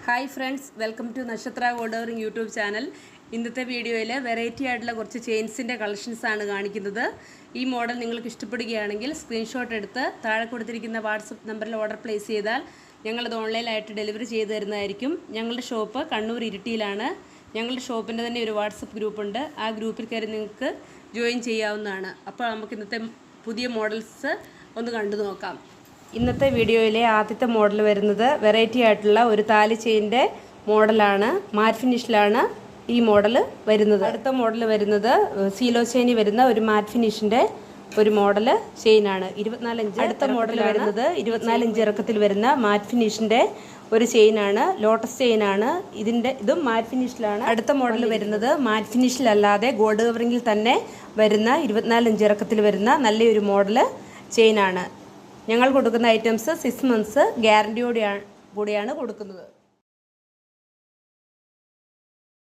Hi friends, welcome to നക്ഷത്ര gold covering YouTube channel. ഇന്നത്തെ വീഡിയോയിൽ വെറൈറ്റി ആയിട്ടുള്ള കുറച്ച് ചെയിൻസിൻ്റെ കളക്ഷൻസാണ് കാണിക്കുന്നത്. ഈ മോഡൽ നിങ്ങൾക്ക് ഇഷ്ടപ്പെടുകയാണെങ്കിൽ സ്ക്രീൻഷോട്ട് എടുത്ത് താഴെ കൊടുത്തിരിക്കുന്ന വാട്സപ്പ് നമ്പറിൽ ഓർഡർ പ്ലേസ് ചെയ്താൽ ഞങ്ങളത് ഓൺലൈനായിട്ട് ഡെലിവറി ചെയ്ത് തരുന്നതായിരിക്കും. ഞങ്ങളുടെ ഷോപ്പ് കണ്ണൂർ ഇരിട്ടിയിലാണ്. ഞങ്ങളുടെ ഷോപ്പിൻ്റെ തന്നെ ഒരു വാട്സപ്പ് ഗ്രൂപ്പുണ്ട്. ആ ഗ്രൂപ്പിൽ കയറി നിങ്ങൾക്ക് ജോയിൻ ചെയ്യാവുന്നതാണ്. അപ്പോൾ നമുക്ക് ഇന്നത്തെ പുതിയ മോഡൽസ് ഒന്ന് കണ്ടു നോക്കാം. ഇന്നത്തെ വീഡിയോയിലെ ആദ്യത്തെ മോഡൽ വരുന്നത് വെറൈറ്റി ആയിട്ടുള്ള ഒരു താലി ചെയിൻ്റെ മോഡലാണ്. മാറ്റ് ഫിനിഷിലാണ് ഈ മോഡൽ വരുന്നത്. അടുത്ത മോഡൽ വരുന്നത് സീലോ ചെയിനി വരുന്ന ഒരു മാറ്റ് ഫിനിഷിൻ്റെ ഒരു മോഡൽ ചെയിനാണ്. 24 ഇഞ്ച്. അടുത്ത മോഡൽ വരുന്നത് 24 ഇഞ്ച് ഇറക്കത്തിൽ വരുന്ന മാറ്റ് ഫിനിഷിൻ്റെ ഒരു ചെയിനാണ്. ലോട്ടസ് ചെയിനാണ്. ഇതും മാറ്റ് ഫിനിഷിലാണ്. അടുത്ത മോഡൽ വരുന്നത് മാറ്റ് ഫിനിഷിലല്ലാതെ ഗോൾഡ് കവറിങ്ങിൽ തന്നെ വരുന്ന 24 ഇഞ്ച് ഇറക്കത്തിൽ വരുന്ന നല്ലൊരു മോഡൽ ചെയിനാണ്. ഞങ്ങൾ കൊടുക്കുന്ന ഐറ്റംസ് 6 മന്ത്സ് ഗ്യാരണ്ടിയോടെയാണ് കൊടുക്കുന്നത്.